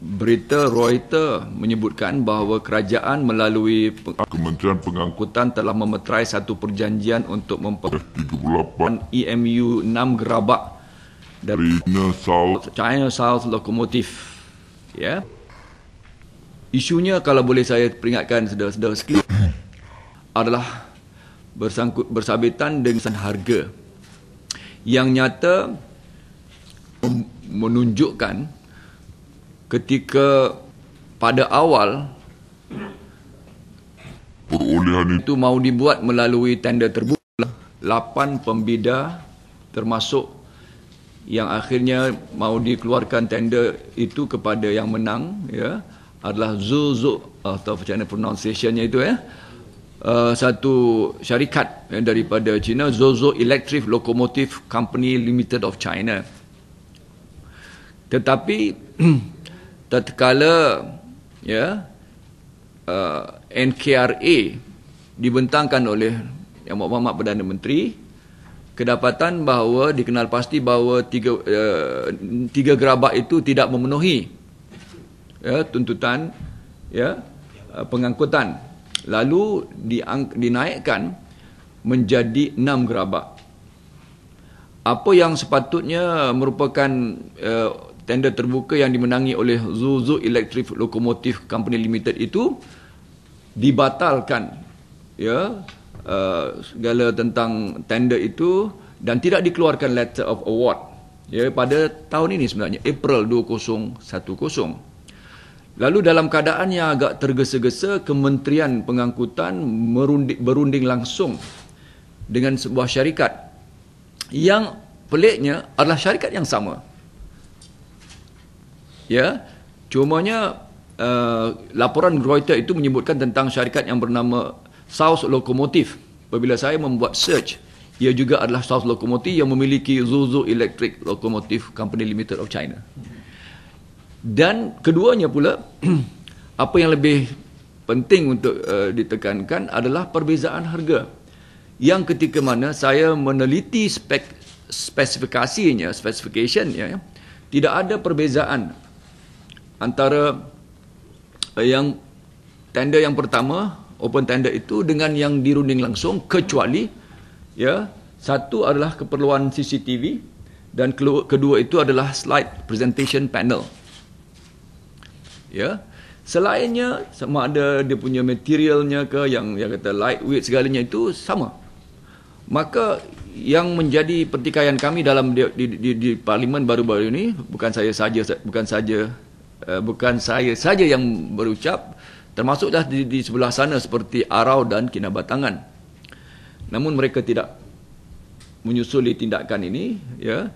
berita Reuters menyebutkan bahawa kerajaan melalui Kementerian Pengangkutan telah memeterai satu perjanjian untuk memperoleh EMU 6 gerabak dari China South Locomotive. Ya. Isunya, kalau boleh saya peringatkan saudara-saudara sekalian, adalah bersabitan dengan harga yang nyata menunjukkan ketika pada awal perolehan itu mahu dibuat melalui tender terbuka, 8 pembida termasuk yang akhirnya mahu dikeluarkan tender itu kepada yang menang, ya, adalah Zhuzhou, atau macam mana pronunciation-nya itu, ya, satu syarikat daripada China, Zhuzhou Electric Locomotive Company Limited of China. Tetapi tatkala, ya, NKRA dibentangkan oleh Yang Berhormat Perdana Menteri, kedapatan bahawa dikenal pasti bahawa tiga gerabak itu tidak memenuhi, ya, tuntutan, ya, pengangkutan. Lalu dinaikkan menjadi 6 gerabak. Apa yang sepatutnya merupakan tender terbuka yang dimenangi oleh Zhuzhou Electric Locomotive Company Limited itu dibatalkan, ya, segala tentang tender itu, dan tidak dikeluarkan letter of award, ya, pada tahun ini sebenarnya, April 2010. Lalu dalam keadaan yang agak tergesa-gesa, Kementerian Pengangkutan berunding langsung dengan sebuah syarikat yang peliknya adalah syarikat yang sama. Ya, cumanya laporan Reuters itu menyebutkan tentang syarikat yang bernama South Locomotive. Apabila saya membuat search, ia juga adalah South Locomotive yang memiliki Zhuzhou Electric Locomotive Company Limited of China. Dan keduanya pula, apa yang lebih penting untuk ditekankan adalah perbezaan harga. Yang ketika mana saya meneliti spesifikasinya, ya, tidak ada perbezaan antara yang tender yang pertama, open tender itu, dengan yang dirunding langsung, kecuali, ya, satu adalah keperluan CCTV dan kedua itu adalah slide presentation panel. Ya, selainnya sama ada dia punya materialnya ke yang kata lightweight segalanya itu sama. Maka yang menjadi pertikaian kami dalam di parlimen baru-baru ini, bukan saya saja yang berucap, termasuk dah di sebelah sana seperti Arau dan Kinabatangan. Namun mereka tidak menyusuli tindakan ini, ya.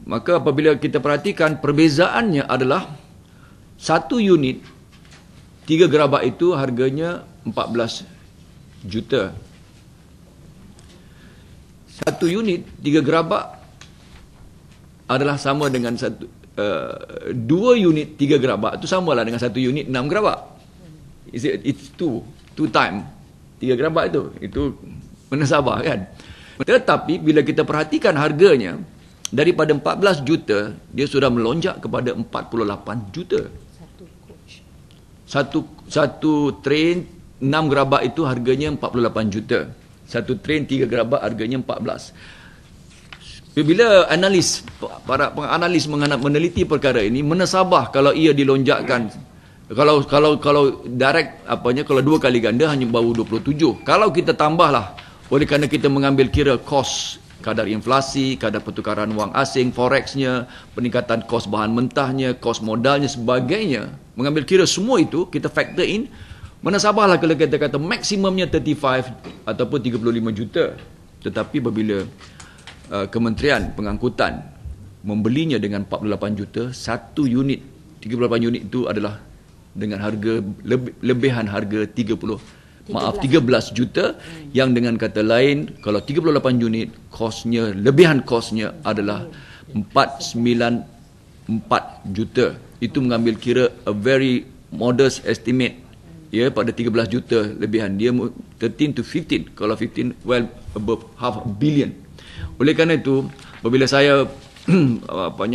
Maka apabila kita perhatikan, perbezaannya adalah satu unit 3 gerabak itu harganya 14 juta. Satu unit 3 gerabak adalah sama dengan dua unit 3 gerabak itu samalah dengan satu unit 6 gerabak. It's two time 3 gerabak itu menasabah, kan. Tetapi bila kita perhatikan harganya, daripada 14 juta dia sudah melonjak kepada 48 juta. Satu train 6 gerabak itu harganya 48 juta. Satu train 3 gerabak harganya 14. Bila para penganalisis meneliti perkara ini, menasabah kalau ia dilonjakkan, kalau direct kalau 2 kali ganda hanya baru 27. Kalau kita tambahlah, oleh kerana kita mengambil kira kos, kadar inflasi, kadar pertukaran wang asing, forexnya, peningkatan kos bahan mentahnya, kos modalnya, sebagainya, mengambil kira semua itu, kita factor in, menasabahlah kalau kita kata maksimumnya 35 ataupun 35 juta. Tetapi apabila Kementerian Pengangkutan membelinya dengan 48 juta, satu unit, 38 unit itu adalah dengan harga lebihan harga 13 juta, yang dengan kata lain, kalau 38 unit, lebihan kosnya adalah 494 juta. Itu mengambil kira a very modest estimate, ya, pada 13 juta lebihan. Dia 13 to 15, kalau 15 well above half a billion. Oleh kerana itu, apabila saya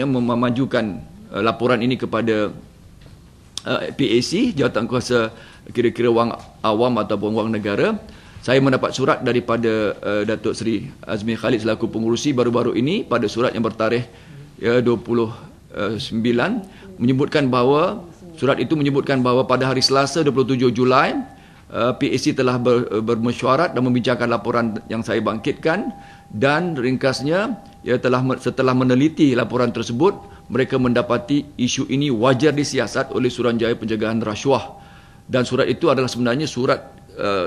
memajukan laporan ini kepada PAC, Jawatan Kuasa kira-kira wang awam ataupun wang negara. Saya mendapat surat daripada Datuk Seri Azmi Khalid selaku pengurusi baru-baru ini, pada surat yang bertarikh 29 menyebutkan bahawa surat itu menyebutkan bahawa pada hari Selasa 27 Julai PAC telah bermesyuarat dan membincangkan laporan yang saya bangkitkan, dan ringkasnya setelah meneliti laporan tersebut, mereka mendapati isu ini wajar disiasat oleh Suruhanjaya Pencegahan Rasuah, dan surat itu adalah sebenarnya surat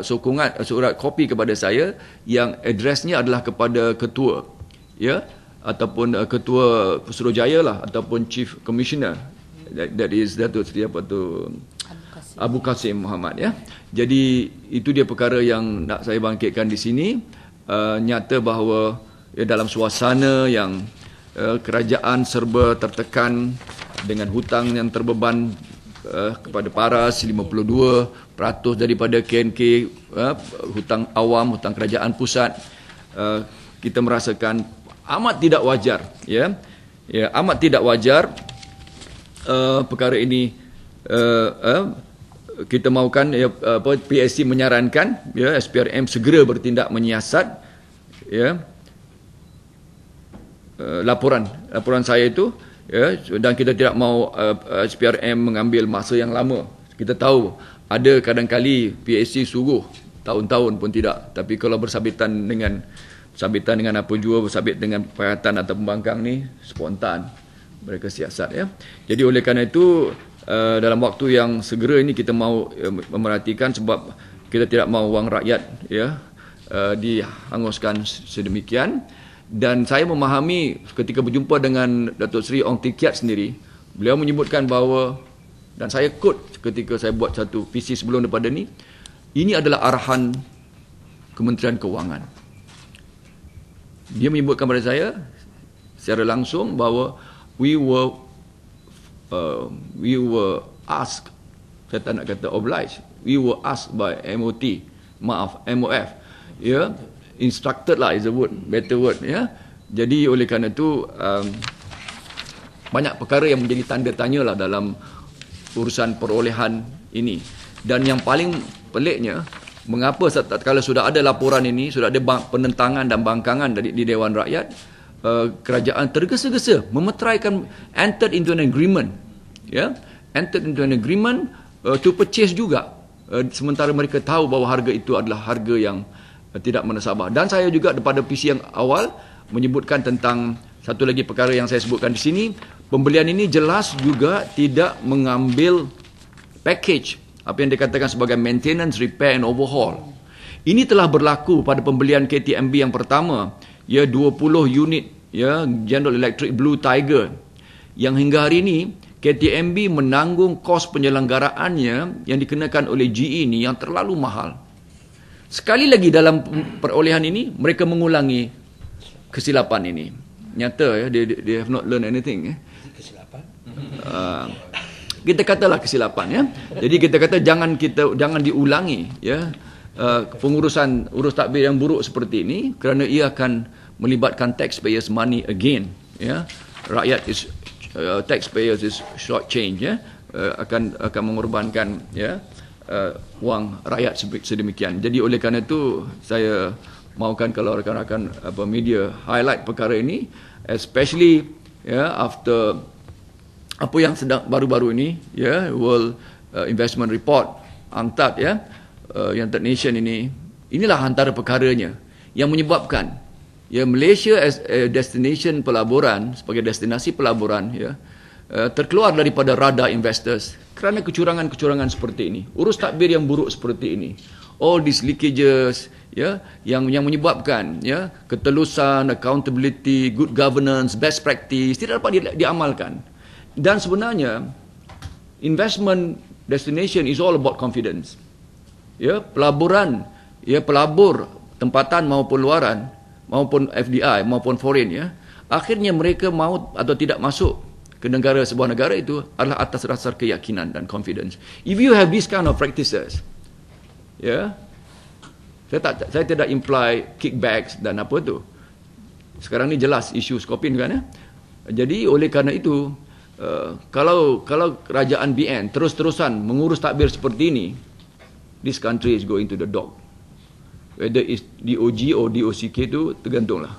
sokongan, surat kopi kepada saya yang adresnya adalah kepada ketua, ya, ataupun ketua Suruhanjaya lah, ataupun chief commissioner, that is Datuk Seri Abu Kasim Muhammad, ya. Jadi itu dia perkara yang nak saya bangkitkan di sini. Nyata bahawa dalam suasana yang kerajaan serba tertekan dengan hutang yang terbeban kepada PARAS 52% daripada KNK, hutang awam, hutang kerajaan pusat, kita merasakan amat tidak wajar, ya, amat tidak wajar perkara ini. Kita mahukan PSC menyarankan, ya, SPRM segera bertindak menyiasat, ya, laporan saya itu, ya, dan kita tidak mahu SPRM mengambil masa yang lama. Kita tahu ada kadang-kali PSC suruh tahun-tahun pun tidak, tapi kalau bersabitan dengan apa jua, bersabit dengan perkhidmatan atau pembangkang ni spontan mereka siasat, ya. Jadi oleh kerana itu dalam waktu yang segera ini kita mahu memerhatikan, sebab kita tidak mahu wang rakyat, ya, dihanguskan sedemikian. Dan saya memahami ketika berjumpa dengan Datuk Seri Ong Tee Kiat sendiri, beliau menyebutkan bahawa, dan saya quote ketika saya buat satu visi sebelum daripada ini adalah arahan Kementerian Kewangan. Dia menyebutkan kepada saya secara langsung bahawa we were asked, saya tak nak kata obliged, we were asked by MOF, ya, instructed lah is a word, better word, ya. Jadi oleh kerana itu banyak perkara yang menjadi tanda tanya lah dalam urusan perolehan ini. Dan yang paling peliknya, mengapa kalau sudah ada laporan ini, sudah ada penentangan dan bangkangan di Dewan Rakyat, kerajaan tergesa-gesa memeteraikan, entered into an agreement, ya, entered into an agreement to purchase juga, sementara mereka tahu bahawa harga itu adalah harga yang tidak menasabah. Dan saya juga daripada PC yang awal menyebutkan tentang satu lagi perkara yang saya sebutkan di sini, pembelian ini jelas juga tidak mengambil package apa yang dikatakan sebagai maintenance, repair and overhaul. Ini telah berlaku pada pembelian KTMB yang pertama, ya, 20 unit, ya, General Electric Blue Tiger, yang hingga hari ini KTMB menanggung kos penyelenggaraannya yang dikenakan oleh GE ini yang terlalu mahal. Sekali lagi dalam perolehan ini mereka mengulangi kesilapan ini. Nyata, ya, they have not learned anything, kesilapan. Kita katalah kesilapan, ya. Jadi kita kata jangan diulangi, ya, urus takbir yang buruk seperti ini, kerana ia akan melibatkan taxpayers money again, ya. Taxpayers is short change, ya. Akan mengorbankan, ya, wang rakyat sedemikian. Jadi oleh kerana itu saya mahukan kalau rakan-rakan media highlight perkara ini, especially, ya, after apa yang sedang baru-baru ini, ya, World Investment Report UNCTAD, ya, United Nation inilah antara perkaranya yang menyebabkan, ya, Malaysia as a destination pelaburan, sebagai destinasi pelaburan, ya, terkeluar daripada radar investors kerana kecurangan-kecurangan seperti ini, urus takbir yang buruk seperti ini, all these leakages, ya, yang menyebabkan, ya, ketelusan, accountability, good governance, best practice tidak dapat diamalkan. Dan sebenarnya investment destination is all about confidence, ya, pelaburan, ya, pelabur tempatan maupun luaran, maupun FDI maupun foreign, ya, akhirnya mereka mahu atau tidak masuk ke sebuah negara itu adalah atas dasar keyakinan dan confidence. If you have this kind of practices, ya, saya tidak imply kickbacks dan apa tu. Sekarang ni jelas isu Skopin, kan, ya. Jadi oleh kerana itu Kalau kerajaan BN terus-terusan mengurus takbir seperti ini, this country is going to the dog. Whether it's DOG or DOCK tu tergantunglah.